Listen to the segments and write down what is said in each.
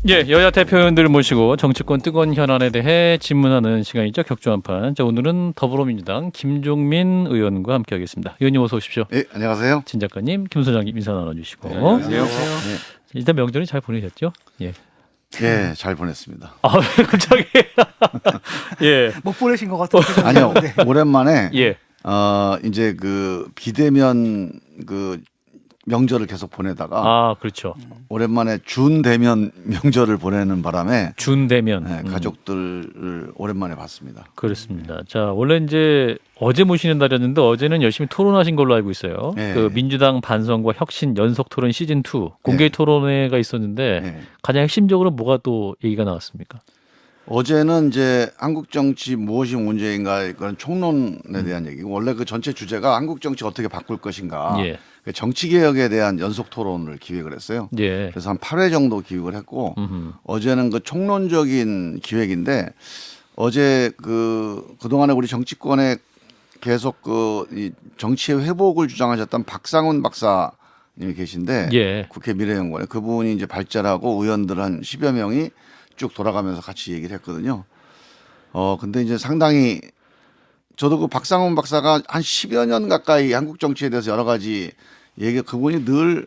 예, 여야 대표의원들을 모시고 정치권 뜨거운 현안에 대해 질문하는 시간이죠. 격주한판. 자, 오늘은 더불어민주당 김종민 의원과 함께하겠습니다. 의원님 어서 오십시오. 네, 안녕하세요. 진 작가님, 김 소장님 인사 나눠주시고. 네, 안녕하세요. 네. 일단 명절이 잘 보내셨죠? 예. 네, 잘 보냈습니다. 아, 갑자기. 예. 못 보내신 것 같아요. 아니요, 네. 오랜만에 예. 이제 그 비대면 그 명절을 계속 보내다가 아, 그렇죠. 오랜만에 준대면 명절을 보내는 바람에 준대면. 네, 가족들을 오랜만에 봤습니다. 그렇습니다. 자, 원래 이제 어제 모시는 날이었는데 어제는 열심히 토론하신 걸로 알고 있어요. 네. 그 민주당 반성과 혁신 연속 토론 시즌 2 공개 네. 토론회가 있었는데 네. 가장 핵심적으로 뭐가 또 얘기가 나왔습니까? 어제는 이제 한국 정치 무엇이 문제인가 그런 총론에 대한 얘기고 원래 그 전체 주제가 한국 정치 어떻게 바꿀 것인가 예. 그 정치 개혁에 대한 연속 토론을 기획을 했어요. 예. 그래서 한 8회 정도 기획을 했고 음흠. 어제는 그 총론적인 기획인데 어제 그동안에 우리 정치권에 계속 이 정치의 회복을 주장하셨던 박상훈 박사님이 계신데 예. 국회 미래연구원에 그분이 이제 발제하고 의원들 한 10여 명이 쭉 돌아가면서 같이 얘기를 했거든요. 근데 이제 상당히 저도 그 박상훈 박사가 한 10여 년 가까이 한국 정치에 대해서 여러 가지 그분이 늘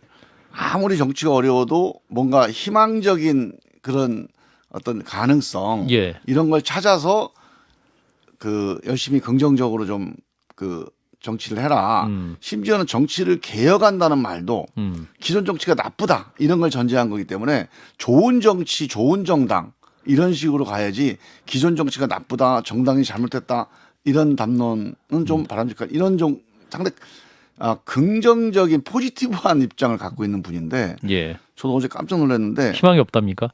아무리 정치가 어려워도 뭔가 희망적인 그런 어떤 가능성 예. 이런 걸 찾아서 그 열심히 긍정적으로 좀 그 정치를 해라. 심지어는 정치를 개혁한다는 말도 기존 정치가 나쁘다 이런 걸 전제한 거기 때문에 좋은 정치, 좋은 정당 이런 식으로 가야지 기존 정치가 나쁘다, 정당이 잘못했다 이런 담론은 좀 바람직한 이런 좀 상당히 긍정적인 포지티브한 입장을 갖고 있는 분인데 예. 저도 어제 깜짝 놀랐는데 희망이 없답니까?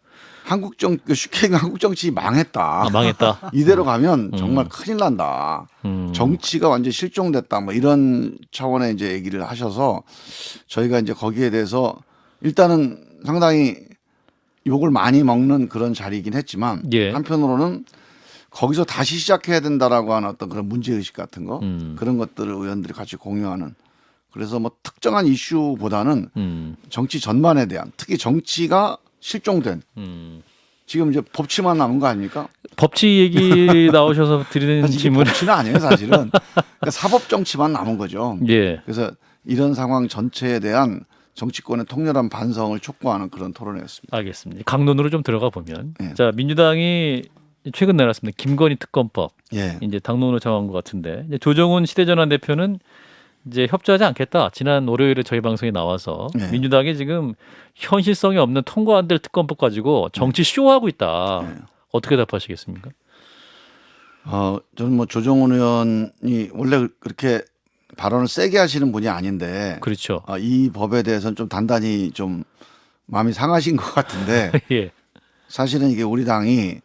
쉽게 얘기하면 한국 정치 망했다. 아, 망했다. 이대로 가면 정말 큰일 난다. 정치가 완전 실종됐다. 뭐 이런 차원의 이제 얘기를 하셔서 저희가 이제 거기에 대해서 일단은 상당히 욕을 많이 먹는 그런 자리이긴 했지만 예. 한편으로는 거기서 다시 시작해야 된다라고 하는 어떤 그런 문제의식 같은 거 그런 것들을 의원들이 같이 공유하는 그래서 뭐 특정한 이슈보다는 정치 전반에 대한 특히 정치가 실종된 지금 이제 법치만 남은 거 아닙니까? 법치 얘기 나오셔서 드리는 이게 질문. 법치는 아니에요 사실은 그러니까 사법 정치만 남은 거죠. 예. 그래서 이런 상황 전체에 대한 정치권의 통렬한 반성을 촉구하는 그런 토론회였습니다. 알겠습니다. 강론으로 좀 들어가 보면 예. 자, 민주당이 최근 내놨습니다. 김건희 특검법. 예. 이제 당론으로 정한 것 같은데 이제 조정훈 시대전환 대표는 이제 협조하지 않겠다. 지난 월요일에 저희 방송에 나와서 네. 민주당이 지금 현실성이 없는 통과 안 될 특검법 가지고 정치 쇼하고 있다. 네. 어떻게 답하시겠습니까? 저는 뭐 조정훈 의원이 원래 그렇게 발언을 세게 하시는 분이 아닌데 그렇죠. 이 법에 대해서는 좀 단단히 좀 마음이 상하신 것 같은데 예. 사실은 이게 우리 당이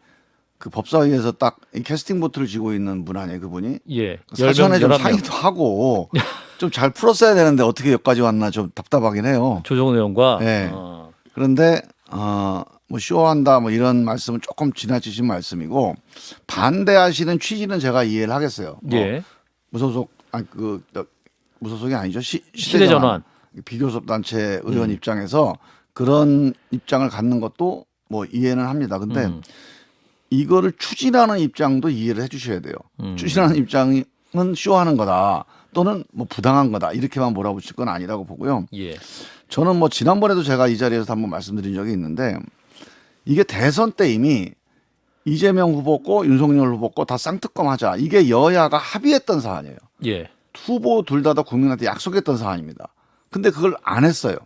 그 법사위에서 딱 이 캐스팅 보트를 쥐고 있는 분 아니에요, 그분이? 예. 사전에 좀 11명. 상의도 하고 좀 잘 풀었어야 되는데 어떻게 여기까지 왔나 좀 답답하긴 해요. 조정훈 의원과 네. 그런데 뭐 쇼한다 뭐 이런 말씀은 조금 지나치신 말씀이고 반대하시는 취지는 제가 이해를 하겠어요. 예. 무소속이 아니죠. 시대전환. 비교섭 단체 의원 입장에서 그런 입장을 갖는 것도 뭐 이해는 합니다. 근데 이거를 추진하는 입장도 이해를 해주셔야 돼요. 추진하는 입장은 쇼하는 거다 또는 뭐 부당한 거다 이렇게만 몰아붙일 건 아니라고 보고요. 예. 저는 뭐 지난번에도 제가 이 자리에서 한번 말씀드린 적이 있는데 이게 대선 때 이미 이재명 후보 거 윤석열 후보 거 다 쌍특검 하자 이게 여야가 합의했던 사안이에요. 예. 후보 둘 다 국민한테 약속했던 사안입니다. 근데 그걸 안 했어요.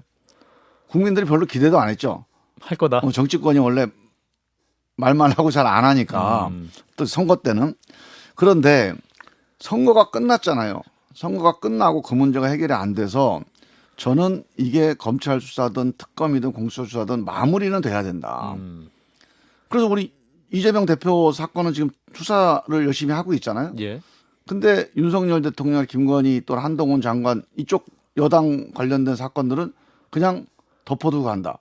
국민들이 별로 기대도 안 했죠. 할 거다. 정치권이 원래 말만 하고 잘 안 하니까 또 선거 때는 그런데 선거가 끝났잖아요. 선거가 끝나고 그 문제가 해결이 안 돼서 저는 이게 검찰 수사든 특검이든 공수처 수사든 마무리는 돼야 된다. 그래서 우리 이재명 대표 사건은 지금 수사를 열심히 하고 있잖아요. 예. 근데 윤석열 대통령, 김건희 또 한동훈 장관 이쪽 여당 관련된 사건들은 그냥 덮어두고 간다.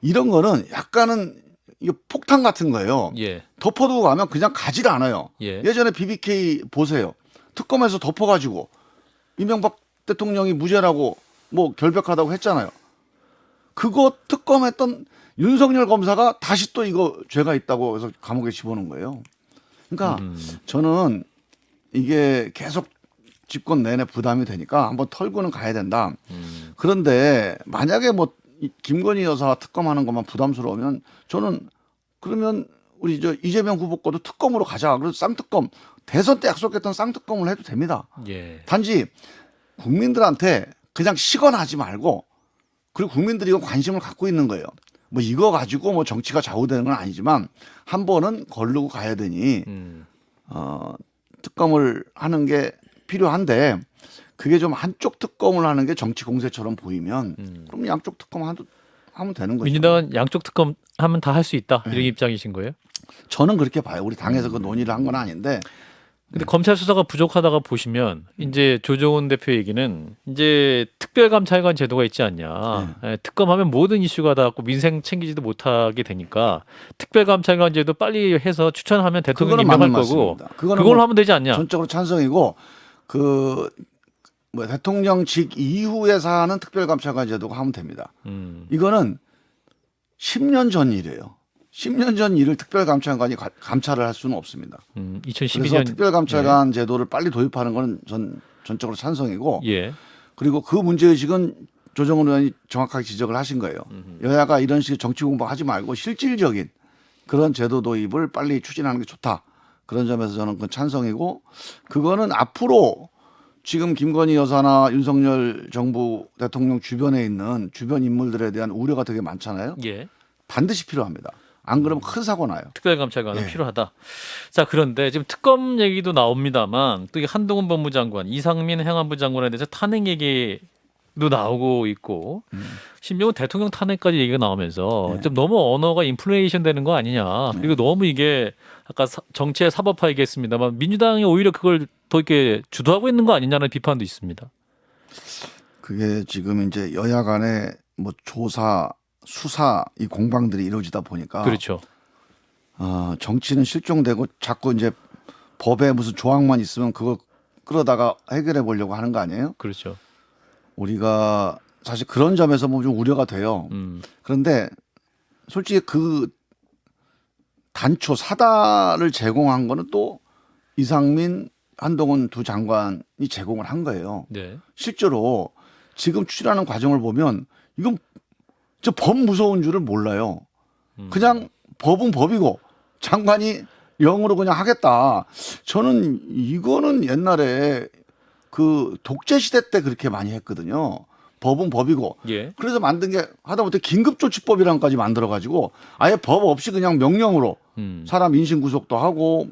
이런 거는 약간은 이거 폭탄 같은 거예요. 예. 덮어두고 가면 그냥 가질 않아요. 예. 예전에 BBK 보세요. 특검에서 덮어가지고 이명박 대통령이 무죄라고 뭐 결백하다고 했잖아요. 그거 특검했던 윤석열 검사가 다시 또 이거 죄가 있다고 해서 감옥에 집어넣은 거예요. 그러니까 저는 이게 계속 집권 내내 부담이 되니까 한번 털고는 가야 된다. 그런데 만약에 뭐 김건희 여사 특검하는 것만 부담스러우면 저는 그러면 우리 저 이재명 후보 거도 특검으로 가자. 그래서 쌍특검 대선 때 약속했던 쌍특검을 해도 됩니다. 예. 단지 국민들한테 그냥 시건하지 말고 그리고 국민들이 이거 관심을 갖고 있는 거예요. 뭐 이거 가지고 뭐 정치가 좌우되는 건 아니지만 한 번은 거르고 가야 되니 특검을 하는 게 필요한데 그게 좀 한쪽 특검을 하는 게 정치 공세처럼 보이면 그럼 양쪽 특검 하면 되는 거죠. 민주당은 양쪽 특검 하면 다 할 수 있다 이런 네. 입장이신 거예요? 저는 그렇게 봐요. 우리 당에서 그 논의를 한 건 아닌데 근데 검찰 수사가 부족하다가 보시면 이제 조정훈 대표 얘기는 이제 특별감찰관 제도가 있지 않냐. 예, 특검하면 모든 이슈가 다 갖고 민생 챙기지도 못하게 되니까 특별감찰관 제도 빨리 해서 추천하면 대통령 그거는 임명할 맞는 거고 말씀입니다. 그거는 그걸로 뭐 하면 되지 않냐. 전적으로 찬성이고 그 뭐 대통령직 이후에 사는 특별감찰관 제도가 하면 됩니다. 이거는 10년 전 일이에요. 10년 전 일을 특별감찰관이 감찰을 할 수는 없습니다. 2012년 그래서 특별감찰관 제도를 빨리 도입하는 건 전적으로 찬성이고 예. 그리고 그 문제의식은 조정훈 의원이 정확하게 지적을 하신 거예요. 여야가 이런 식의 정치 공부하지 말고 실질적인 그런 제도 도입을 빨리 추진하는 게 좋다. 그런 점에서 저는 그건 찬성이고 그거는 앞으로 지금 김건희 여사나 윤석열 정부 대통령 주변에 있는 주변 인물들에 대한 우려가 되게 많잖아요. 예. 반드시 필요합니다. 안 그러면 큰 사고 나요. 특별감찰관은 예. 필요하다. 자, 그런데 지금 특검 얘기도 나옵니다만 또 이 한동훈 법무장관, 이상민 행안부 장관에 대해서 탄핵 얘기도 나오고 있고 심지어 대통령 탄핵까지 얘기가 나오면서 예. 좀 너무 언어가 인플레이션 되는 거 아니냐. 그리고 너무 이게 아까 정치의 사법화 얘기했습니다만 민주당이 오히려 그걸 더 이렇게 주도하고 있는 거 아니냐는 비판도 있습니다. 그게 지금 이제 여야 간에 뭐 조사, 수사 이 공방들이 이루어지다 보니까 그렇죠. 정치는 실종되고 자꾸 이제 법에 무슨 조항만 있으면 그거 끌어다가 해결해 보려고 하는 거 아니에요? 그렇죠. 우리가 사실 그런 점에서 뭐 좀 우려가 돼요. 그런데 솔직히 그 단초 사다를 제공한 거는 또 이상민, 한동훈 두 장관이 제공을 한 거예요. 네. 실제로 지금 추진하는 과정을 보면 이건 저 법 무서운 줄을 몰라요. 그냥 법은 법이고 장관이 영으로 그냥 하겠다. 저는 이거는 옛날에 그 독재 시대 때 그렇게 많이 했거든요. 법은 법이고. 예. 그래서 만든 게 하다못해 긴급조치법이란 까지 만들어가지고 아예 법 없이 그냥 명령으로 사람 인신 구속도 하고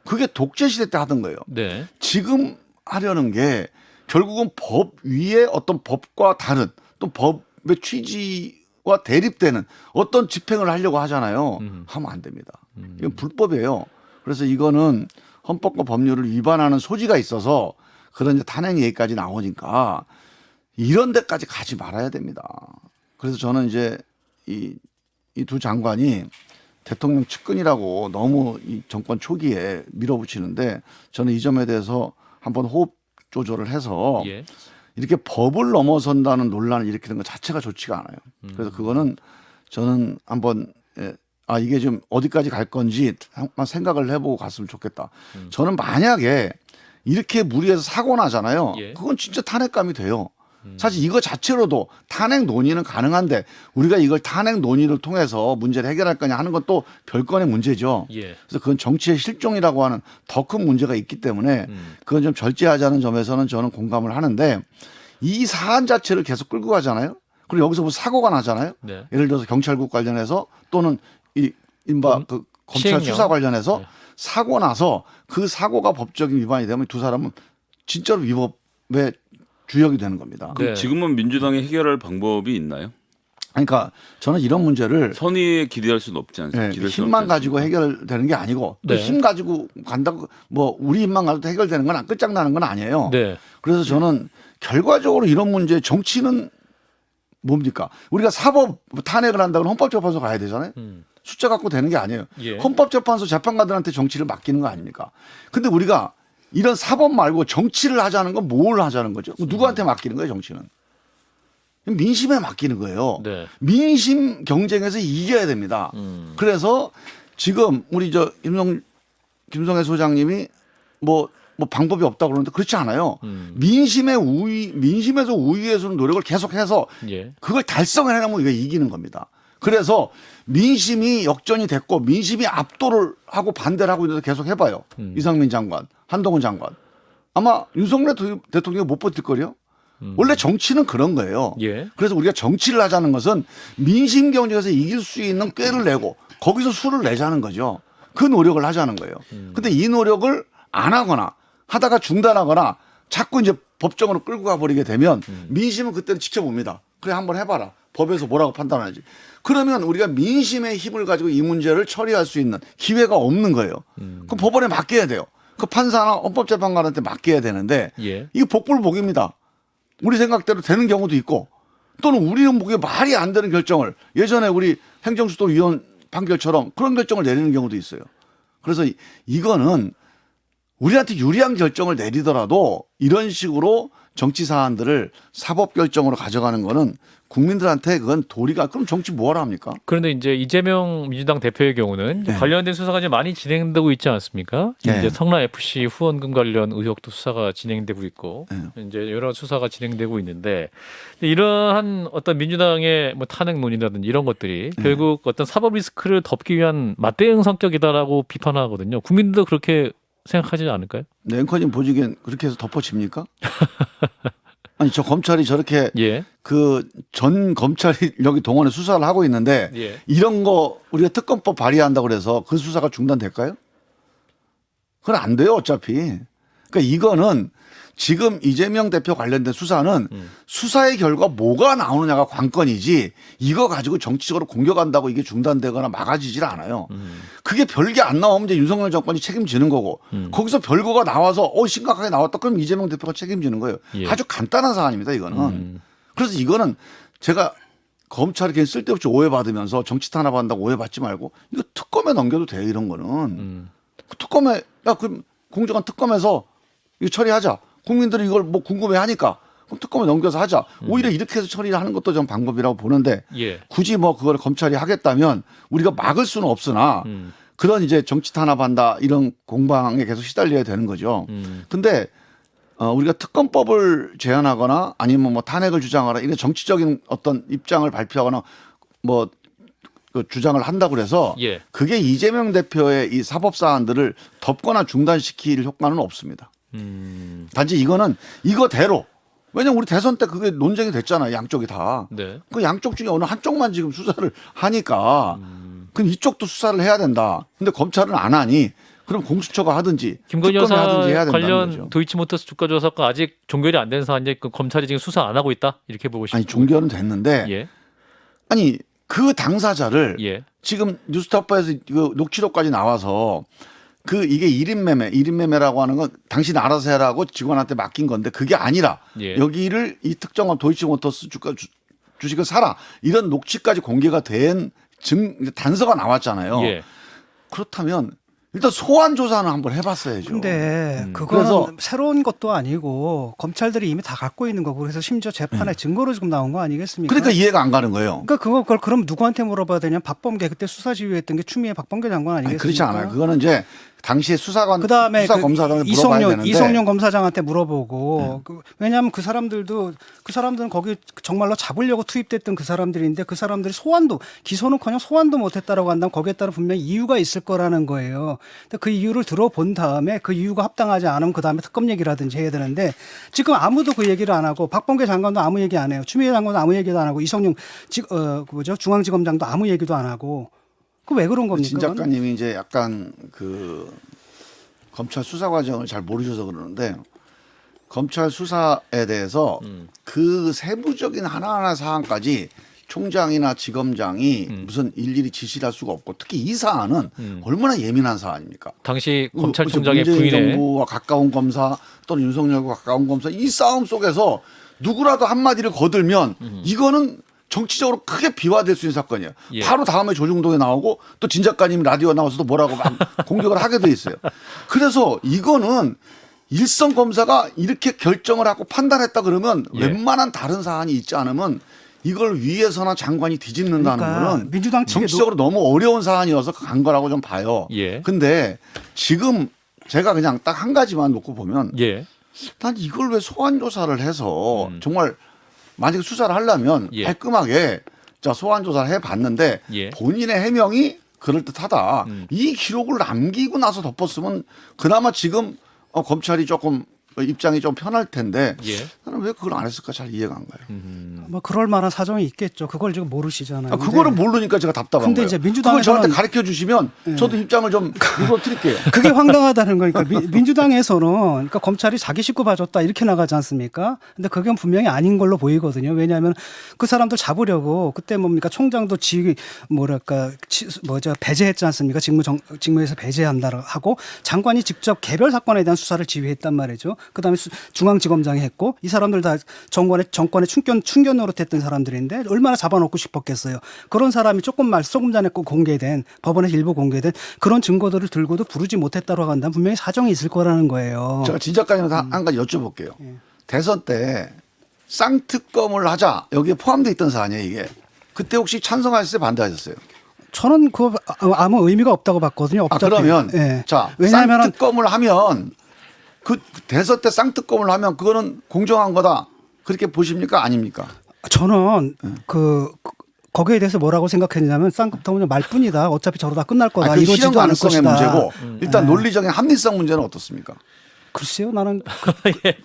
그게 독재 시대 때 하던 거예요. 네. 지금 하려는 게 결국은 법 위에 어떤 법과 다른 또 법의 취지와 대립되는 어떤 집행을 하려고 하잖아요. 하면 안 됩니다. 이건 불법이에요. 그래서 이거는 헌법과 법률을 위반하는 소지가 있어서 그런 이제 탄핵 얘기까지 나오니까 이런 데까지 가지 말아야 됩니다. 그래서 저는 이제 이 두 장관이 대통령 측근이라고 너무 이 정권 초기에 밀어붙이는데 저는 이 점에 대해서 한번 호흡 조절을 해서 예. 이렇게 법을 넘어선다는 논란을 일으키는 것 자체가 좋지가 않아요. 그래서 그거는 저는 한번 이게 좀 어디까지 갈 건지 한번 생각을 해보고 갔으면 좋겠다. 저는 만약에 이렇게 무리해서 사고 나잖아요. 예. 그건 진짜 탄핵감이 돼요. 사실 이거 자체로도 탄핵 논의는 가능한데 우리가 이걸 탄핵 논의를 통해서 문제를 해결할 거냐 하는 건 또 별건의 문제죠. 예. 그래서 그건 정치의 실종이라고 하는 더 큰 문제가 있기 때문에 그건 좀 절제하자는 점에서는 저는 공감을 하는데 이 사안 자체를 계속 끌고 가잖아요. 그리고 여기서 뭐 사고가 나잖아요. 네. 예를 들어서 경찰국 관련해서 또는 이 인바 그 검찰 시행령. 수사 관련해서 네. 사고 나서 그 사고가 법적인 위반이 되면 두 사람은 진짜로 위법의 주역이 되는 겁니다. 네. 지금은 민주당이 해결할 방법이 있나요? 그러니까 저는 이런 문제를 선의에 기대할 수는 없지 않습니까? 기댈 수는 힘만 없지 가지고 않습니까? 해결되는 게 아니고 또 네. 힘 가지고 간다고 뭐 우리 힘만 가지고 해결되는 건 끝장나는 건 아니에요. 네. 그래서 저는 결과적으로 이런 문제 정치는 뭡니까? 우리가 사법 탄핵을 한다면 헌법재판소 가야 되잖아요. 숫자 갖고 되는 게 아니에요. 예. 헌법재판소 재판관들한테 정치를 맡기는 거 아닙니까? 근데 우리가 이런 사법 말고 정치를 하자는 건 뭘 하자는 거죠? 누구한테 맡기는 거예요, 정치는? 민심에 맡기는 거예요. 네. 민심 경쟁에서 이겨야 됩니다. 그래서 지금 우리 김성애 소장님이 뭐 방법이 없다고 그러는데 그렇지 않아요. 민심에서 우위에서는 노력을 계속해서 예. 그걸 달성을 해내면 우리가 이기는 겁니다. 그래서 민심이 역전이 됐고 민심이 압도를 하고 반대를 하고 있는데 계속 해봐요. 이상민 장관, 한동훈 장관. 아마 윤석열 대통령이 못 버틸 거요. 원래 정치는 그런 거예요. 예. 그래서 우리가 정치를 하자는 것은 민심 경쟁에서 이길 수 있는 꾀를 내고 거기서 수를 내자는 거죠. 그 노력을 하자는 거예요. 근데 이 노력을 안 하거나 하다가 중단하거나 자꾸 이제 법정으로 끌고 가버리게 되면 민심은 그때는 지켜봅니다. 그래 한번 해봐라. 법에서 뭐라고 판단하는지. 그러면 우리가 민심의 힘을 가지고 이 문제를 처리할 수 있는 기회가 없는 거예요. 그럼 법원에 맡겨야 돼요. 그 판사나 헌법재판관한테 맡겨야 되는데 예. 이게 복불복입니다. 우리 생각대로 되는 경우도 있고 또는 우리는 보기에 말이 안 되는 결정을 예전에 우리 행정수도위원 판결처럼 그런 결정을 내리는 경우도 있어요. 그래서 이거는 우리한테 유리한 결정을 내리더라도 이런 식으로 정치 사안들을 사법 결정으로 가져가는 거는 국민들한테 그건 도리가 그럼 정치 뭐하러 합니까? 그런데 이제 이재명 민주당 대표의 경우는 네. 관련된 수사가 이제 많이 진행되고 있지 않습니까? 네. 이제 성남 FC 후원금 관련 의혹도 수사가 진행되고 있고 네. 이제 여러 수사가 진행되고 있는데 이러한 어떤 민주당의 뭐 탄핵 논의라든지 이런 것들이 네. 결국 어떤 사법 리스크를 덮기 위한 맞대응 성격이다라고 비판하거든요. 국민들도 그렇게 생각하지 않을까요? 네, 앵커님 보시기엔 그렇게 해서 덮어집니까? 아니 저 검찰이 저렇게 예. 그 전 검찰이 여기 동원해 수사를 하고 있는데 예. 이런 거 우리가 특검법 발의한다고 그래서 그 수사가 중단될까요? 그건 안 돼요 어차피. 그러니까 이거는 지금 이재명 대표 관련된 수사는 수사의 결과 뭐가 나오느냐가 관건이지 이거 가지고 정치적으로 공격한다고 이게 중단되거나 막아지질 않아요. 그게 별게 안 나오면 이제 윤석열 정권이 책임지는 거고 거기서 별거가 나와서 심각하게 나왔다 그럼 이재명 대표가 책임지는 거예요. 예. 아주 간단한 사안입니다 이거는. 그래서 이거는 제가 검찰이 그냥 쓸데없이 오해받으면서 정치 탄압한다고 오해받지 말고 이거 특검에 넘겨도 돼요 이런 거는. 그 특검에 그럼 공정한 특검에서 이거 처리하자. 국민들이 이걸 뭐 궁금해하니까 그럼 특검에 넘겨서 하자. 오히려 이렇게 해서 처리를 하는 것도 좀 방법이라고 보는데 예. 굳이 뭐 그걸 검찰이 하겠다면 우리가 막을 수는 없으나 그런 이제 정치 탄압한다 이런 공방에 계속 시달려야 되는 거죠. 근데 우리가 특검법을 제안하거나 아니면 뭐 탄핵을 주장하거나 이런 정치적인 어떤 입장을 발표하거나 뭐 그 주장을 한다고 그래서 예. 그게 이재명 대표의 이 사법 사안들을 덮거나 중단시킬 효과는 없습니다. 단지 이거는 이거대로 왜냐면 우리 대선 때 그게 논쟁이 됐잖아요. 양쪽이 다. 네. 그 양쪽 중에 어느 한쪽만 지금 수사를 하니까 그럼 이쪽도 수사를 해야 된다. 근데 검찰은 안 하니 그럼 공수처가 하든지 김건희 특검이 여사 하든지 해야 된다는 관련 거죠. 도이치모터스 주가 조사 사건 아직 종결이 안 된 사안인데 그 검찰이 지금 수사 안 하고 있다 이렇게 보고 싶어요. 아니 종결은 됐는데 예. 아니 그 당사자를 예. 지금 뉴스타파에서 그 녹취록까지 나와서 그 이게 1인 매매라고 하는 건 당신 알아서 해라고 직원한테 맡긴 건데 그게 아니라 예. 여기를 이 특정한 도이치모터스 주식을 사라 이런 녹취까지 공개가 된 단서가 나왔잖아요. 예. 그렇다면 일단 소환 조사는 한번 해봤어야죠. 근데 그거는 그래서 새로운 것도 아니고 검찰들이 이미 다 갖고 있는 거고 그래서 심지어 재판에 증거로 지금 나온 거 아니겠습니까? 그러니까 이해가 안 가는 거예요. 그러니까 그걸 그럼 누구한테 물어봐야 되냐? 박범계 그때 수사 지휘했던 게 추미애 박범계 장관 아니, 아니겠습니까? 그렇지 않아요. 그거는 이제 당시에 그다음에 수사검사들한테 물어봐야 되는데 이성용 검사장한테 물어보고 왜냐하면 그 사람들은 거기 정말로 잡으려고 투입됐던 그 사람들인데 그 사람들이 기소는커녕 소환도 못했다라고 한다면 거기에 따라 분명히 이유가 있을 거라는 거예요. 근데 그 이유를 들어본 다음에 그 이유가 합당하지 않으면 그 다음에 특검 얘기라든지 해야 되는데 지금 아무도 그 얘기를 안 하고 박범계 장관도 아무 얘기 안 해요. 추미애 장관도 아무 얘기도 안 하고 이성용 중앙지검장도 아무 얘기도 안 하고. 그 왜 그런 겁니까? 진 작가님이 이제 약간 그 검찰 수사 과정을 잘 모르셔서 그러는데 검찰 수사에 대해서 그 세부적인 하나하나 사안까지 총장이나 지검장이 무슨 일일이 지시를 할 수가 없고 특히 이 사안은 얼마나 예민한 사안입니까? 당시 검찰총장의 문재인 부인의 정부와 가까운 검사 또는 윤석열과 가까운 검사 이 싸움 속에서 누구라도 한마디를 거들면 이거는 정치적으로 크게 비화될 수 있는 사건이에요. 예. 바로 다음에 조중동에 나오고 또 진 작가님 라디오 나와서도 뭐라고 막 공격을 하게 돼 있어요. 그래서 이거는 일선 검사가 이렇게 결정을 하고 판단했다 그러면 예. 웬만한 다른 사안이 있지 않으면 이걸 위에서나 장관이 뒤집는다는 그러니까 거는 민주당 측에 정치적으로 너무 어려운 사안이어서 간 거라고 좀 봐요. 예. 근데 지금 제가 그냥 딱 한 가지만 놓고 보면 예. 난 이걸 왜 소환 조사를 해서 정말 만약에 수사를 하려면 예. 깔끔하게 자 소환 조사를 해봤는데 예. 본인의 해명이 그럴듯하다. 이 기록을 남기고 나서 덮었으면 그나마 지금 검찰이 조금 입장이 좀 편할 텐데 예. 나는 왜 그걸 안 했을까 잘 이해가 안 가요. 뭐 그럴 만한 사정이 있겠죠. 그걸 지금 모르시잖아요. 그거를 근데 모르니까 제가 답답한 근데 거예요. 이제 그걸 민주당에서는 저한테 가르쳐 주시면 저도 입장을 좀 이루어드릴게요. 그게 황당하다는 거니까 민주당에서는 그러니까 검찰이 자기 식구 봐줬다 이렇게 나가지 않습니까? 근데 그건 분명히 아닌 걸로 보이거든요. 왜냐하면 그 사람들 잡으려고 그때 뭡니까 총장도 배제했지 않습니까? 직무에서 배제한다고 하고 장관이 직접 개별 사건에 대한 수사를 지휘했단 말이죠. 그다음에 중앙지검장이 했고 이 사람들 다 정권의 충견 노릇했던 사람들인데 얼마나 잡아놓고 싶었겠어요. 그런 사람이 조금 전에 공개된 법원에서 일부 공개된 그런 증거들을 들고도 부르지 못했다고 한다면 분명히 사정이 있을 거라는 거예요. 제가 진 작가님한테 한 가지 여쭤볼게요. 대선 때 쌍특검을 하자 여기에 포함되어 있던 사안이에요 이게. 그때 혹시 찬성하셨어요 반대하셨어요? 저는 그 아무 의미가 없다고 봤거든요. 그러면 예. 자 왜냐하면 쌍특검을 하면 그 대선 때 쌍특검을 하면 그거는 공정한 거다 그렇게 보십니까 아닙니까? 저는 거기에 대해서 뭐라고 생각했냐면 쌍특검은 말뿐이다. 어차피 저러다 끝날 거다. 그 이루어지지도 실현 않을 가능성의 것이다. 문제고 일단 논리적인 합리성 문제는 어떻습니까? 글쎄요, 나는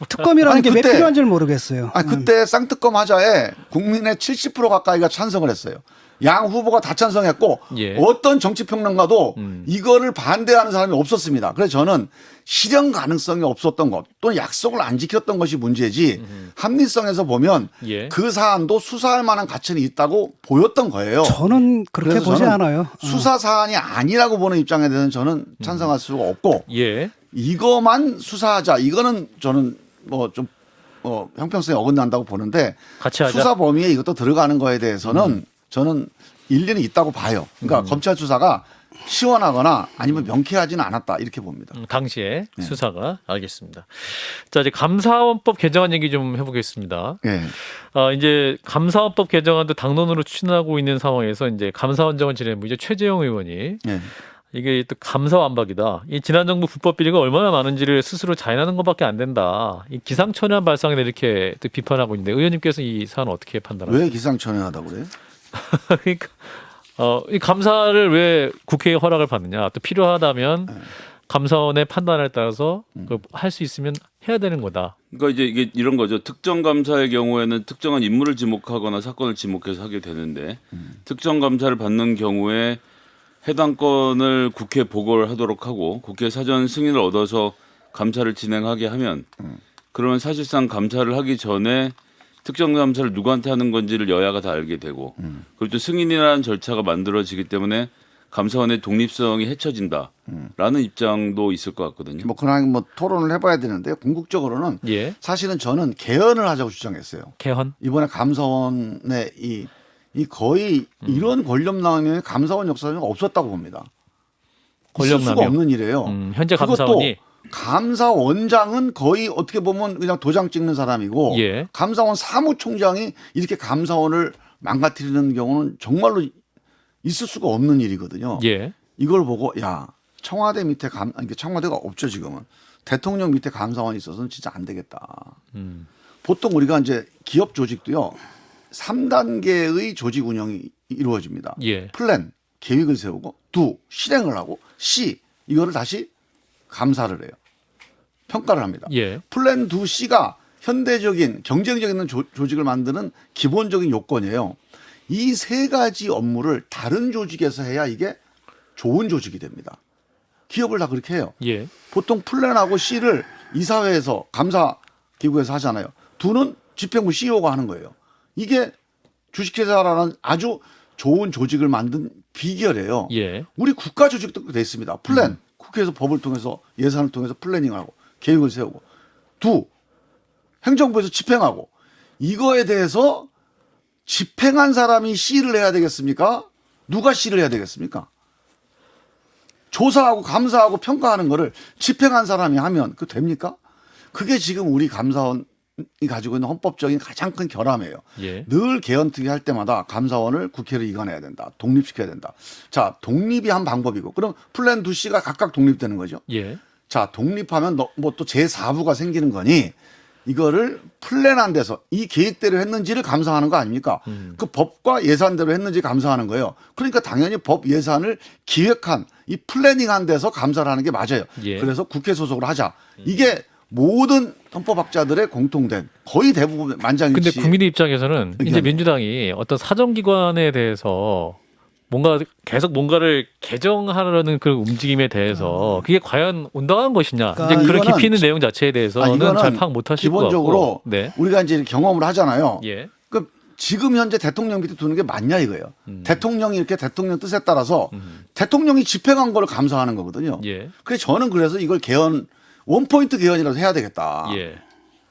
특검이라는 게 왜 필요한지를 모르겠어요. 그때 쌍특검 하자에 국민의 70% 가까이가 찬성을 했어요. 양 후보가 다 찬성했고 예. 어떤 정치평론가도 이거를 반대하는 사람이 없었습니다. 그래서 저는 실현 가능성이 없었던 것 또는 약속을 안 지켰던 것이 문제지 합리성에서 보면 예. 그 사안도 수사할 만한 가치는 있다고 보였던 거예요. 저는 그렇게 그래서 보지 저는 않아요. 수사 사안이 아니라고 보는 입장에 대해서는 저는 찬성할 수가 없고 예. 이거만 수사하자 이거는 저는 뭐 좀 형평성에 어긋난다고 보는데 같이 하자. 수사 범위에 이것도 들어가는 거에 대해서는 저는 일리는 있다고 봐요. 그러니까 검찰 수사가 시원하거나 아니면 명쾌하지는 않았다 이렇게 봅니다. 당시에 수사가 알겠습니다. 자 이제 감사원법 개정안 얘기 좀 해보겠습니다. 예. 이제 감사원법 개정안도 당론으로 추진하고 있는 상황에서 이제 감사원장을 지낸 이제 최재형 의원이 예. 이게 또 감사 완박이다. 이 지난 정부 불법 비리가 얼마나 많은지를 스스로 자인하는 것밖에 안 된다. 이 기상천외한 발상이다 이렇게 또 비판하고 있는데 의원님께서 이 사안 어떻게 판단하세요? 왜 기상천외하다고 그래요? 그러니까 이 감사를 왜 국회의 허락을 받느냐? 또 필요하다면 감사원의 판단에 따라서 할 수 있으면 해야 되는 거다. 그러니까 이제 이게 이런 거죠. 특정 감사의 경우에는 특정한 인물을 지목하거나 사건을 지목해서 하게 되는데 특정 감사를 받는 경우에 해당 건을 국회에 보고를 하도록 하고 국회 사전 승인을 얻어서 감사를 진행하게 하면 그러면 사실상 감사를 하기 전에 특정 감사를 누구한테 하는 건지를 여야가 다 알게 되고 그리고 또 승인이라는 절차가 만들어지기 때문에 감사원의 독립성이 해쳐진다라는 입장도 있을 것 같거든요. 뭐 그냥 뭐 토론을 해봐야 되는데요. 궁극적으로는 예. 사실은 저는 개헌을 하자고 주장했어요. 개헌. 이번에 감사원의 이 거의 이런 권력남용의 감사원 역사는 없었다고 봅니다. 있을 수가 권력남용. 없는 일이에요. 현재 그것도 감사원이 감사원장은 거의 어떻게 보면 그냥 도장 찍는 사람이고 예. 감사원 사무총장이 이렇게 감사원을 망가뜨리는 경우는 정말로 있을 수가 없는 일이거든요. 예. 이걸 보고 야 청와대 밑에 청와대가 없죠 지금은 대통령 밑에 감사원이 있어서는 진짜 안 되겠다. 보통 우리가 이제 기업 조직도요 3단계의 조직 운영이 이루어집니다. 예. 플랜 계획을 세우고 실행을 하고 이거를 다시 감사를 해요. 평가를 합니다. 예. 플랜 2C가 현대적인 경쟁력 있는 조직을 만드는 기본적인 요건이에요. 이 세 가지 업무를 다른 조직에서 해야 이게 좋은 조직이 됩니다. 기업을 다 그렇게 해요. 예. 보통 플랜하고 C를 이사회에서 감사기구에서 하잖아요. 2는 집행부 CEO가 하는 거예요. 이게 주식회사라는 아주 좋은 조직을 만든 비결이에요. 예. 우리 국가 조직도 돼 있습니다. 플랜. 국회에서 법을 통해서 예산을 통해서 플래닝하고 계획을 세우고 2. 행정부에서 집행하고 이거에 대해서 집행한 사람이 C를 해야 되겠습니까? 누가 C를 해야 되겠습니까? 조사하고 감사하고 평가하는 거를 집행한 사람이 하면 그 됩니까? 그게 지금 우리 감사원 가지고 있는 헌법적인 가장 큰 결함이에요. 예. 늘 개헌특위 할 때마다 감사원을 국회로 이관해야 된다. 독립시켜야 된다. 자, 독립이 한 방법이고 그럼 플랜 2C가 각각 독립되는 거죠. 예. 자, 독립하면 뭐 또 제4부가 생기는 거니 이거를 플랜한 데서 이 계획대로 했는지를 감사하는 거 아닙니까? 그 법과 예산대로 했는지 감사하는 거예요. 그러니까 당연히 법 예산을 기획한 이 플래닝한 데서 감사를 하는 게 맞아요. 예. 그래서 국회 소속으로 하자. 이게 모든 헌법학자들의 공통된 거의 대부분 만장일치. 근데 국민의 입장에서는 이제 의견이에요. 민주당이 어떤 사정기관에 대해서 뭔가 계속 뭔가를 개정하려는 그 움직임에 대해서 그게 과연 온당한 것이냐. 그러니까 이제 그런 이거는 깊이 있는 내용 자체에 대해서는 이거는 잘 파악 못 하실 것 기본적으로 같고. 네. 우리가 이제 경험을 하잖아요. 예. 그 지금 현재 대통령 밑에 두는 게 맞냐 이거예요. 대통령이 이렇게 대통령 뜻에 따라서 대통령이 집행한 걸 감사하는 거거든요. 예. 그래서 저는 그래서 이걸 개헌 원포인트 개헌이라도 해야 되겠다. 예.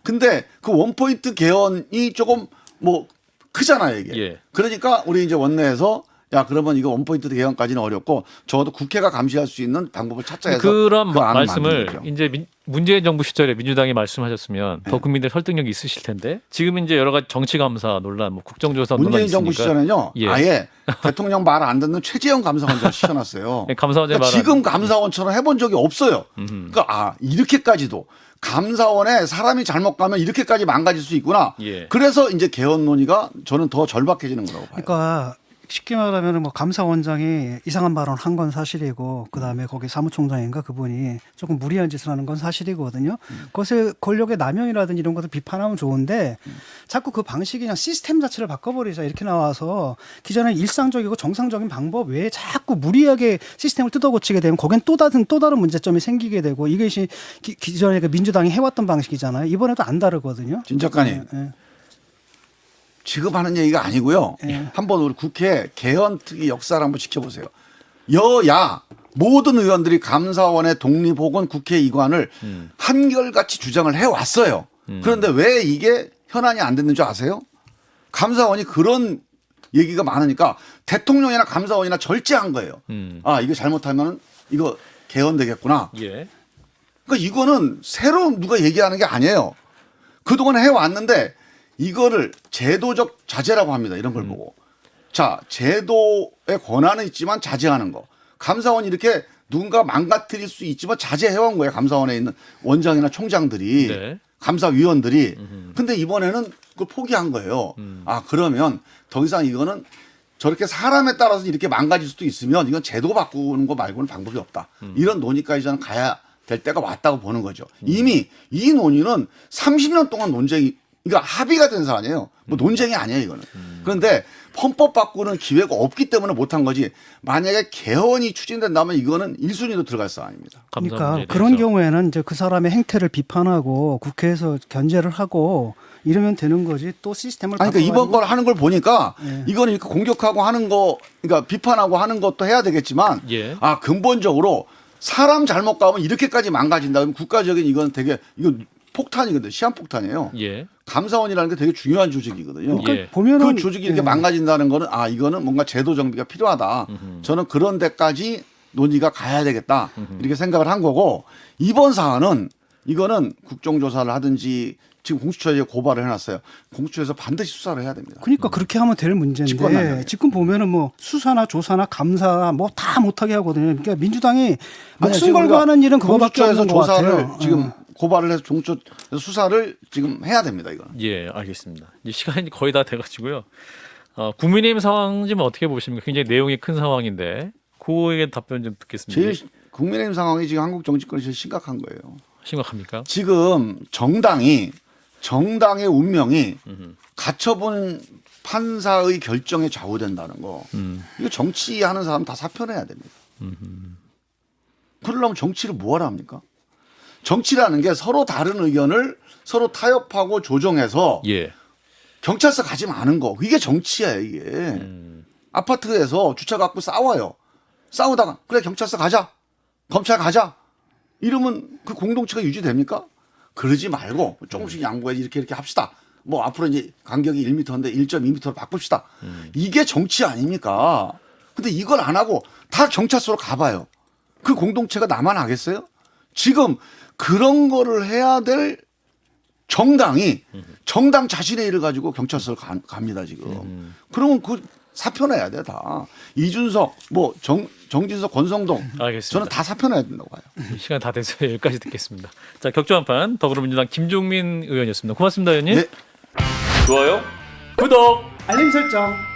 근데 그 원포인트 개헌이 조금 뭐 크잖아요 이게. 예. 그러니까 우리 이제 원내에서 야 그러면 이거 원포인트 개헌까지는 어렵고 적어도 국회가 감시할 수 있는 방법을 찾자 해서 그런 그 안을 말씀을 만든 거죠. 이제 문재인 정부 시절에 민주당이 말씀하셨으면 더 국민들 설득력이 있으실 텐데 지금 이제 여러 가지 정치 감사 논란, 뭐 국정조사 논란 문재인 있으니까 정부 시절에는요 예. 아예 대통령 말 안 듣는 최재형 감사원장 시켜놨어요. 감사원장 그러니까 말 지금 감사원처럼 해본 적이 없어요. 그러니까 이렇게까지도 감사원에 사람이 잘못 가면 이렇게까지 망가질 수 있구나. 예. 그래서 이제 개헌 논의가 저는 더 절박해지는 거라고 봐요. 그러니까 쉽게 말하면 뭐 감사원장이 이상한 발언 한 건 사실이고 그다음에 거기 사무총장인가 그분이 조금 무리한 짓을 하는 건 사실이거든요. 그것을 권력의 남용이라든지 이런 것을 비판하면 좋은데 자꾸 그 방식이 그냥 시스템 자체를 바꿔버리자 이렇게 나와서 기존의 일상적이고 정상적인 방법 외에 자꾸 무리하게 시스템을 뜯어고치게 되면 거긴 또 다른 문제점이 생기게 되고 이것이 기존에 그 민주당이 해왔던 방식이잖아요. 이번에도 안 다르거든요. 진 작가님. 예. 지금 하는 얘기가 아니고요. 예. 한번 우리 국회 개헌특위 역사를 한번 지켜보세요. 여야 모든 의원들이 감사원의 독립 혹은 국회 이관을 한결같이 주장을 해왔어요. 그런데 왜 이게 현안이 안 됐는 줄 아세요? 감사원이 그런 얘기가 많으니까 대통령이나 감사원이나 절제한 거예요. 아 이거 잘못하면 이거 개헌되겠구나. 예. 그러니까 이거는 새로 누가 얘기하는 게 아니에요. 그동안 해왔는데 이거를 제도적 자제라고 합니다. 이런 걸 보고. 자, 제도의 권한은 있지만 자제하는 거. 감사원이 이렇게 누군가 망가뜨릴 수 있지만 자제해온 거예요. 감사원에 있는 원장이나 총장들이. 네. 감사위원들이. 근데 이번에는 그걸 포기한 거예요. 아, 그러면 더 이상 이거는 저렇게 사람에 따라서 이렇게 망가질 수도 있으면 이건 제도 바꾸는 거 말고는 방법이 없다. 이런 논의까지 저는 가야 될 때가 왔다고 보는 거죠. 이미 이 논의는 30년 동안 논쟁이 이거 합의가 된 사안이에요. 뭐 논쟁이 아니에요, 이거는. 그런데 헌법 바꾸는 기회가 없기 때문에 못한 거지. 만약에 개헌이 추진된다면 이거는 1순위로 들어갈 사안입니다. 그러니까 그런 경우에는 이제 그 사람의 행태를 비판하고 국회에서 견제를 하고 이러면 되는 거지 또 시스템을 아니, 그러니까 이번 바꿔가지고- 걸 하는 걸 보니까 예. 이거는 이렇게 공격하고 하는 거, 그러니까 비판하고 하는 것도 해야 되겠지만 예. 아, 근본적으로 사람 잘못 가면 이렇게까지 망가진다. 그럼 국가적인 이건 되게 이거 폭탄이거든요. 시한폭탄이에요. 예. 감사원이라는 게 되게 중요한 조직이거든요. 그러니까 예. 보면은 그 조직이 이렇게 예. 망가진다는 거는 아 이거는 뭔가 제도 정비가 필요하다. 저는 그런 데까지 논의가 가야 되겠다 이렇게 생각을 한 거고 이번 사안은 이거는 국정조사를 하든지 지금 공수처에 고발을 해놨어요. 공수처에서 반드시 수사를 해야 됩니다. 그러니까 그렇게 하면 될 문제인데 직권남용이에요. 지금 보면은 뭐 수사나 조사나 감사 뭐 다 못하게 하거든요. 그러니까 민주당이 목숨 걸고 하는 일은 그거밖에 공수처에서 없는 것 조사를 같아요. 지금 고발을 해서 공수처에서 수사를 지금 해야 됩니다. 이거는. 예, 알겠습니다. 이제 시간이 거의 다 돼가지고요. 국민의힘 상황 좀 어떻게 보십니까? 굉장히 내용이 큰 상황인데 그거에 답변 좀 듣겠습니다. 제일 국민의힘 상황이 지금 한국 정치권이 제일 심각한 거예요. 심각합니까? 지금 정당의 운명이 가처분 판사의 결정에 좌우된다는 거. 이거 정치하는 사람 다 사표내야 됩니다. 그러려면 정치를 뭐하러 합니까? 정치라는 게 서로 다른 의견을 서로 타협하고 조정해서 예. 경찰서 가지 마는 거. 이게 정치야 이게. 아파트에서 주차 갖고 싸워요. 싸우다가 그래 경찰서 가자. 검찰 가자. 이러면 그 공동체가 유지됩니까? 그러지 말고 조금씩 양보해 이렇게 합시다. 뭐 앞으로 이제 간격이 1m인데 1.2m로 바꿉시다. 이게 정치 아닙니까? 근데 이걸 안 하고 다 경찰서로 가봐요. 그 공동체가 나만 하겠어요? 지금 그런 거를 해야 될 정당이 정당 자신의 일을 가지고 경찰서를 갑니다 지금. 그러면 그 사표내야 돼 다. 이준석, 뭐 정진석, 권성동. 알겠습니다. 저는 다 사표내야 된다고 봐요. 시간 다 돼서 여기까지 듣겠습니다. 자, 격조한판 더불어민주당 김종민 의원이었습니다. 고맙습니다, 의원님. 네. 좋아요. 구독. 알림 설정.